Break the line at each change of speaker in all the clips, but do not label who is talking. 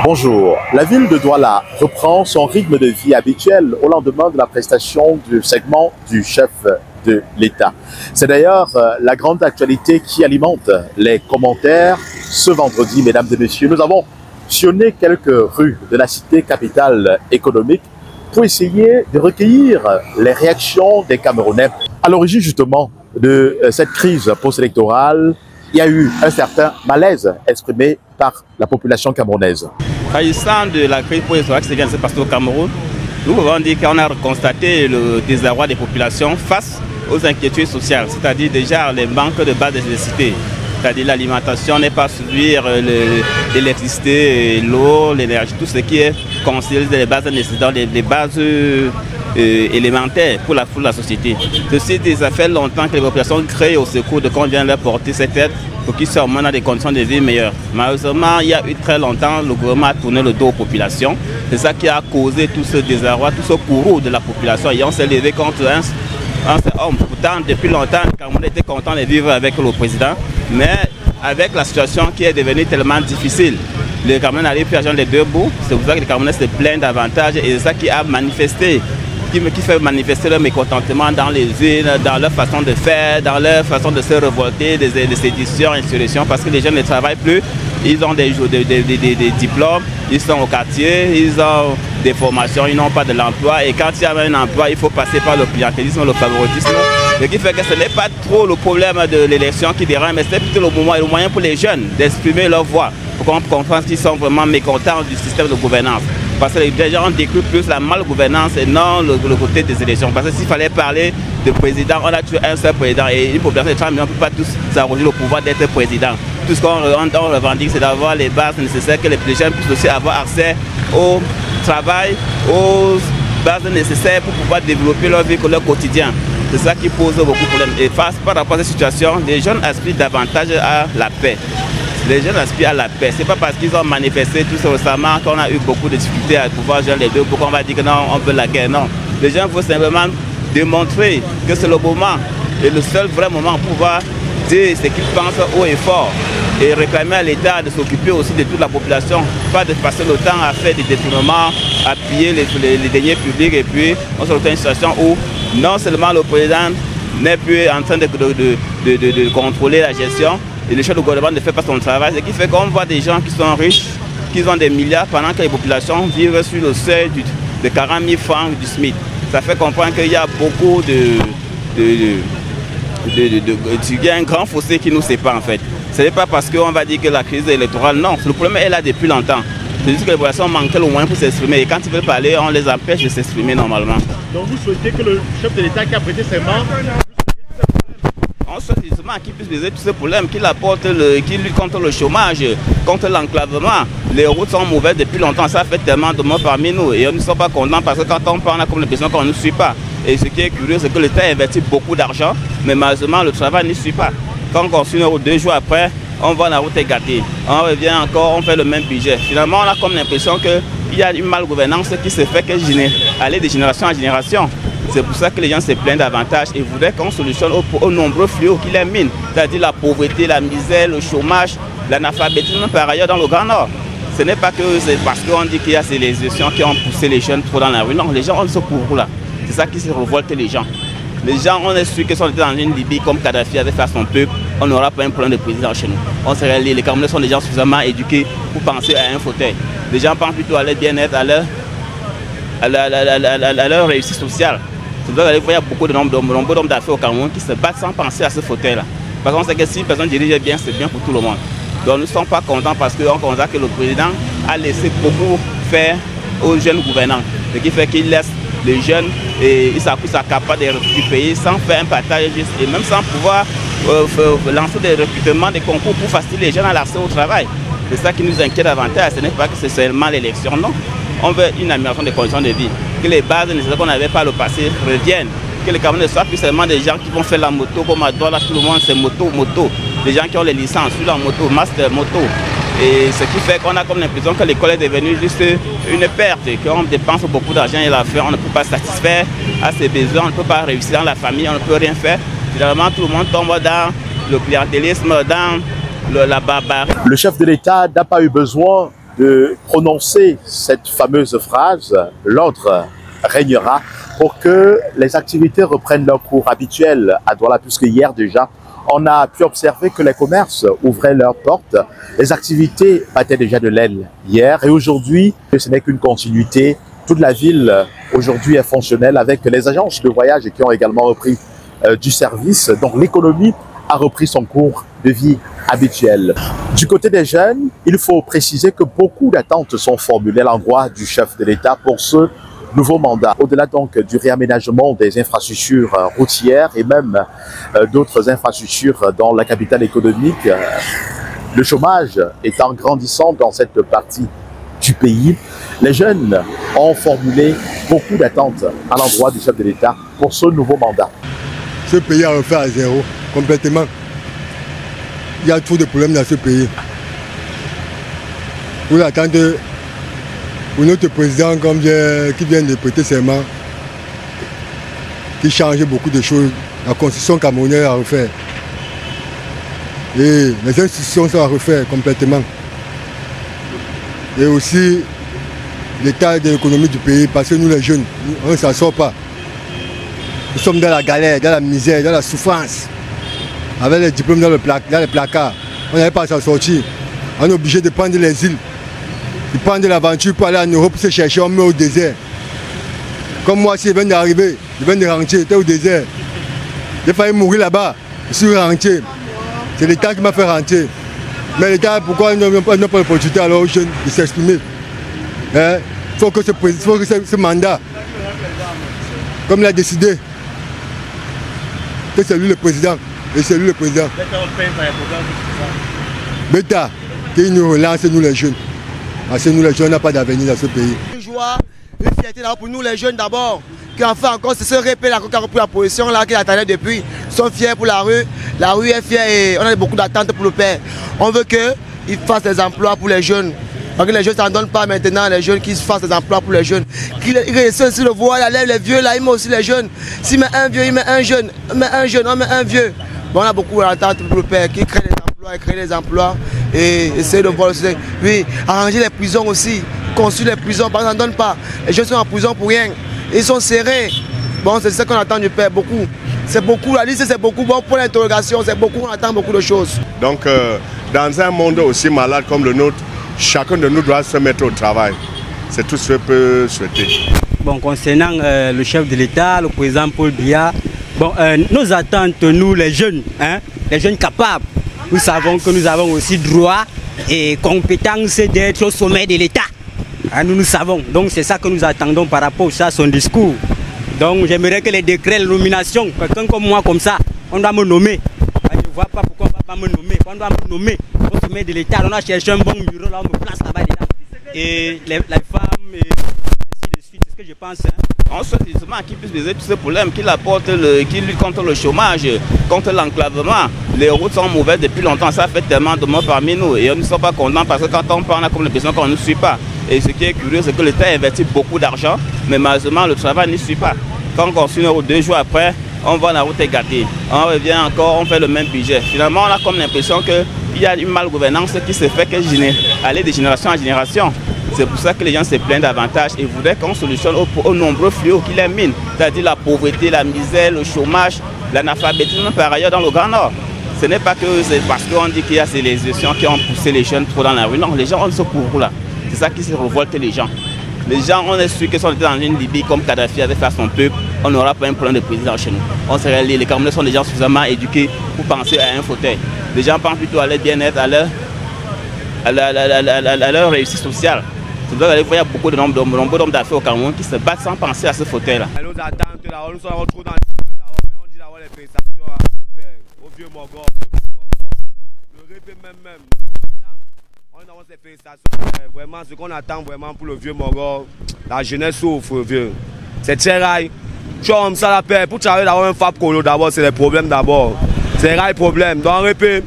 Bonjour. La ville de Douala reprend son rythme de vie habituel au lendemain de la prestation du segment du chef de l'État. C'est d'ailleurs la grande actualité qui alimente les commentaires. Ce vendredi, mesdames et messieurs, nous avons sillonné quelques rues de la cité capitale économique pour essayer de recueillir les réactions des Camerounais. À l'origine justement de cette crise post-électorale, il y a eu un certain malaise exprimé par la population camerounaise.
S'agissant de la crise post-électorale qui vient de se passer au Cameroun, nous pouvons dire qu'on a constaté le désarroi des populations face aux inquiétudes sociales, c'est-à-dire déjà les manques de base de nécessité. C'est-à-dire l'alimentation n'est pas suivie, l'électricité, l'eau, l'énergie, tout ce qui est considéré les bases nécessaires, les bases élémentaires pour la société. Ceci, ça fait longtemps que les populations créent au secours de qu'on vient leur porter cette aide pour qu'ils soient au moins dans des conditions de vie meilleures. Malheureusement, il y a eu très longtemps, le gouvernement a tourné le dos aux populations. C'est ça qui a causé tout ce désarroi, tout ce courroux de la population. Et on s'est levé contre un homme. Pourtant, depuis longtemps, le Cameroun était content de vivre avec le président. Mais avec la situation qui est devenue tellement difficile, le Cameroun n'arrive plus à joindre les deux bouts. C'est pour ça que les Camerounais se plaignent davantage et c'est ça qui a manifesté, qui fait manifester leur mécontentement dans les villes, dans leur façon de faire, dans leur façon de se révolter, des séditions, insurrections, parce que les jeunes ne travaillent plus. Ils ont des diplômes, ils sont au quartier, ils ont des formations, ils n'ont pas de l'emploi. Et quand il y a un emploi, il faut passer par le clientélisme, le favoritisme. Ce qui fait que ce n'est pas trop le problème de l'élection qui dérange, mais c'est plutôt le moyen pour les jeunes d'exprimer leur voix, pour qu'on comprenne qu'ils sont vraiment mécontents du système de gouvernance. Parce que les gens décrivent plus la malgouvernance et non le côté des élections. Parce que s'il fallait parler de président, on a tué un seul président et une population de 30 millions ne peut pas tous s'arroger le pouvoir d'être président. Tout ce qu'on revendique, c'est d'avoir les bases nécessaires, que les jeunes puissent aussi avoir accès au travail, aux bases nécessaires pour pouvoir développer leur vie, leur quotidien. C'est ça qui pose beaucoup de problèmes. Et face par rapport à cette situation, les jeunes aspirent davantage à la paix. Les jeunes aspirent à la paix. Ce n'est pas parce qu'ils ont manifesté tout ça récemment qu'on a eu beaucoup de difficultés à pouvoir joindre les deux, pourquoi on va dire que non, on veut la guerre. Non. Les gens veulent simplement démontrer que c'est le moment et le seul vrai moment pour pouvoir dire ce qu'ils pensent haut et fort et réclamer à l'État de s'occuper aussi de toute la population, pas de passer le temps à faire des détournements, à piller les deniers publics et puis on se retrouve dans une situation où non seulement le président n'est plus en train de contrôler la gestion, et le chef du gouvernement ne fait pas son travail, ce qui fait qu'on voit des gens qui sont riches, qui ont des milliards, pendant que les populations vivent sur le seuil de 40 000 francs du SMIC. Ça fait comprendre qu'il y a beaucoup il y a un grand fossé qui nous sépare en fait. Ce n'est pas parce qu'on va dire que la crise électorale, non, le problème est là depuis longtemps. C'est juste que les populations manquent le moyen pour s'exprimer et quand ils veulent parler, on les empêche de s'exprimer normalement.
Donc vous souhaitez que le chef de l'État qui a prêté serment,
on souhaite justement qu'il puisse résoudre tous ces problèmes, qu'il lutte contre le chômage, contre l'enclavement. Les routes sont mauvaises depuis longtemps, ça fait tellement de morts parmi nous et on ne sont pas contents parce que quand on parle, on a comme l'impression qu'on ne suit pas. Et ce qui est curieux, c'est que l'État investit beaucoup d'argent, mais malheureusement le travail ne suit pas. Quand on construit une route 2 jours après, on voit la route est gâtée. On revient encore, on fait le même budget. Finalement, on a comme l'impression qu'il y a une malgouvernance qui se fait aller de génération en génération. C'est pour ça que les gens se plaignent davantage et voudraient qu'on solutionne aux nombreux fléaux qui les minent, c'est-à-dire la pauvreté, la misère, le chômage, l'analphabétisme par ailleurs dans le Grand Nord. Ce n'est pas que c'est parce qu'on dit qu'il y a ces élections qui ont poussé les jeunes trop dans la rue. Non, les gens ont ce courroux-là. C'est ça qui se révolte les gens. Les gens, on est sûr que si on était dans une Libye comme Kadhafi avait fait à son peuple, on n'aura pas un problème de président chez nous. On serait les Camerounais sont des gens suffisamment éduqués pour penser à un fauteuil. Les gens pensent plutôt à leur bien-être, à leur réussite sociale. C'est pour ça qu'il y a beaucoup d'hommes d'affaires au Cameroun qui se battent sans penser à ce fauteuil-là. Parce qu'on sait que si une personne dirige bien, c'est bien pour tout le monde. Donc nous ne sommes pas contents parce qu'on constate que le président a laissé beaucoup faire aux jeunes gouvernants. Ce qui fait qu'il laisse les jeunes et il s'accapare des ressources du pays sans faire un partage juste et même sans pouvoir lancer des recrutements, des concours pour faciliter les jeunes à l'accès au travail. C'est ça qui nous inquiète davantage. Ce n'est pas que c'est seulement l'élection, non. On veut une amélioration des conditions de vie, que les bases nécessaires qu'on n'avait pas le passé reviennent, que les Camerounais ne soient plus seulement des gens qui vont faire la moto comme à Douala, tout le monde c'est moto. Des gens qui ont les licences sur la moto, master moto. Et ce qui fait qu'on a comme l'impression que l'école est devenue juste une perte, qu'on dépense beaucoup d'argent et l'affaire, on ne peut pas satisfaire à ses besoins, on ne peut pas réussir dans la famille, on ne peut rien faire. Finalement, tout le monde tombe dans le clientélisme, dans la barbarie.
Le chef de l'État n'a pas eu besoin de prononcer cette fameuse phrase, l'ordre régnera, pour que les activités reprennent leur cours habituel à Douala, puisque hier déjà, on a pu observer que les commerces ouvraient leurs portes, les activités battaient déjà de l'aile hier, et aujourd'hui, ce n'est qu'une continuité. Toute la ville aujourd'hui est fonctionnelle avec les agences de voyage qui ont également repris du service, donc l'économie a repris son cours de vie habituel. Du côté des jeunes, il faut préciser que beaucoup d'attentes sont formulées à l'endroit du chef de l'État pour ce nouveau mandat. Au-delà donc du réaménagement des infrastructures routières et même d'autres infrastructures dans la capitale économique, le chômage étant grandissant dans cette partie du pays, les jeunes ont formulé beaucoup d'attentes à l'endroit du chef de l'État pour ce nouveau mandat.
Ce pays a refait à zéro, complètement. Il y a trop de problèmes dans ce pays. Pour attendre pour notre président qui vient de prêter serment, qui change beaucoup de choses, la constitution camerounaise a refait. Et les institutions sont à refaire complètement. Et aussi l'état de l'économie du pays, parce que nous les jeunes, on ne s'en sort pas. Nous sommes dans la galère, dans la misère, dans la souffrance. Avec les diplômes dans les placards, on n'avait pas à s'en sortir. On est obligé de prendre les îles, de prendre l'aventure pour aller en Europe pour se chercher, on met au désert. Comme moi, si je viens d'arriver, je viens de rentrer, j'étais au désert. J'ai failli mourir là-bas, je suis rentré. C'est l'État qui m'a fait rentrer. Mais l'État, pourquoi ils n'ont pas l'opportunité alors aux jeunes de s'exprimer? Il faut que ce mandat, comme il a décidé, que c'est lui le président, et c'est lui le président. Beta, qu'il nous relance, nous les jeunes. Parce que nous les jeunes, on n'a pas d'avenir dans ce pays.
Une joie, une fierté pour nous les jeunes d'abord, qui ont fait encore ce répé là, qui a repris la position là, qui attendait depuis. Ils sont fiers pour la rue est fière et on a beaucoup d'attentes pour le père. On veut qu'ils fassent des emplois pour les jeunes. Parce que les jeunes ne s'en donnent pas maintenant, les jeunes qui fassent des emplois pour les jeunes. Qu'ils aussi le voient, là, les vieux là, ils mettent aussi les jeunes. S'il met un vieux, il met un jeune. Il met un jeune, on met un vieux. Bon, on a beaucoup d'attentes pour le père, qui crée des emplois et essayer de voir aussi. Oui, arranger les prisons aussi, construire les prisons, parce qu'on n'en donne pas. Les jeunes sont en prison pour rien. Ils sont serrés. Bon, c'est ça qu'on attend du père, beaucoup. C'est beaucoup, la liste c'est beaucoup, bon pour l'interrogation, c'est beaucoup, on attend beaucoup de choses.
Donc, dans un monde aussi malade comme le nôtre, chacun de nous doit se mettre au travail. C'est tout ce que je peux souhaiter.
Bon, concernant le chef de l'État, le président Paul Biya, bon, nos attentes, nous les jeunes capables, nous savons que nous avons aussi droit et compétence d'être au sommet de l'État. Nous savons, donc c'est ça que nous attendons par rapport à son discours. Donc j'aimerais que les décrets, les nominations, quelqu'un comme moi comme ça, on doit me nommer. Je ne vois pas pourquoi on ne va pas me nommer. On doit me nommer au sommet de l'État. On a cherché un bon bureau, là on me place là-bas dedans. Et les femmes, et ainsi de suite, c'est ce que je pense.
On souhaite justement qu'il puisse résoudre tous ces problèmes, qu'il lutte contre le chômage, contre l'enclavement. Les routes sont mauvaises depuis longtemps, ça fait tellement de morts parmi nous. Et on ne sont pas contents parce que quand on parle, on a comme l'impression qu'on ne suit pas. Et ce qui est curieux, c'est que l'État investit beaucoup d'argent, mais malheureusement le travail ne suit pas. Quand on continue 2 jours après, on va la route est gâtée. On revient encore, on fait le même budget. Finalement, on a comme l'impression qu'il y a une malgouvernance qui se fait aller de génération en génération. C'est pour ça que les gens se plaignent davantage et voudraient qu'on solutionne aux nombreux fléaux qui les minent, c'est-à-dire la pauvreté, la misère, le chômage, l'analphabétisme par ailleurs dans le Grand Nord. Ce n'est pas que c'est parce qu'on dit qu'il y a ces élections qui ont poussé les jeunes trop dans la rue. Non, les gens ont ce courroux-là. C'est ça qui se révolte les gens. Les gens, on est sûr que si on était dans une Libye comme Kadhafi avait fait à son peuple, on n'aura pas un problème de président chez nous. On serait les Camerounais sont des gens suffisamment éduqués pour penser à un fauteuil. Les gens pensent plutôt à leur bien-être, à leur réussite sociale. Il y a beaucoup de nombreux d'hommes d'affaires au Cameroun qui se battent sans penser à ce fauteuil-là.
Nous attendons là, nous sommes trop dans mais on dit d'avoir les félicitations au vieux Mogor, le répé même. On a ces félicitations. Vraiment, ce qu'on attend vraiment pour le vieux Mogor, la jeunesse souffre, vieux. C'est très rail. Tu vois comme ça la paix. Pour travailler d'avoir un Fab Colo d'abord, c'est les problèmes d'abord. C'est rail problème. Donc, répé,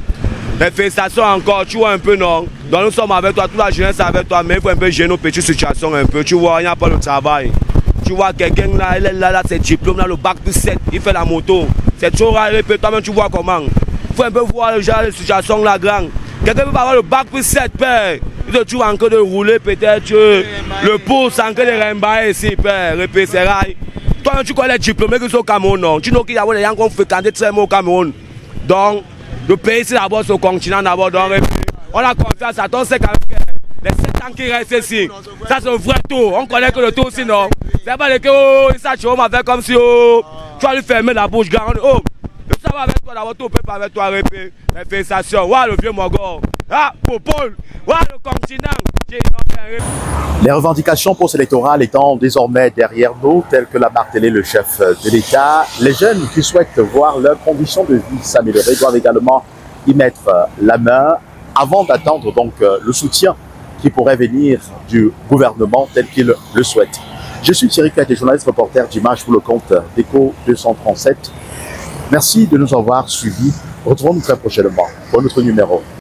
les félicitations encore, tu vois un peu non. Donc nous sommes avec toi, toute la jeunesse avec toi, mais il faut un peu gérer nos petites situations un peu. Tu vois, il n'y a pas de travail. Tu vois quelqu'un là, il est là, ses diplômes, là, le bac plus 7, il fait la moto. C'est trop rare, toi-même tu vois comment. Il faut un peu voir déjà les situations là, grand. Quelqu'un peut avoir le bac plus 7, père. Il te trouve encore de rouler peut-être le pouce, encore de rembailler ici, père. C'est rail. Toi, tu connais les diplômés qui sont au Cameroun, non? Tu sais qu'il y a des gens qui ont fréquenté très mal au Cameroun. Donc, le pays, c'est d'abord ce continent, d'abord. Donc, on a confiance à toi, c'est qu'avec les 7 ans qui restent ici. Ça, c'est un vrai tour. On connaît que le tour, sinon. C'est pas que, oh, ça, tu vas faire comme si, oh, tu vas lui fermer la bouche, garde. Oh, ça va avec toi d'abord, tu peux pas avec toi, répéter. Les félicitations. Ouah, le vieux Mogor. Ah, Popol. Ouah, le continent.
Les revendications post-électorales étant désormais derrière nous, telles que l'a martelé le chef de l'État, les jeunes qui souhaitent voir leurs conditions de vie s'améliorer doivent également y mettre la main avant d'attendre donc le soutien qui pourrait venir du gouvernement tel qu'il le souhaite. Je suis Thierry Cate, journaliste reporter d'Images pour le compte d'Echo 237. Merci de nous avoir suivis. Retrouvons-nous très prochainement pour notre numéro.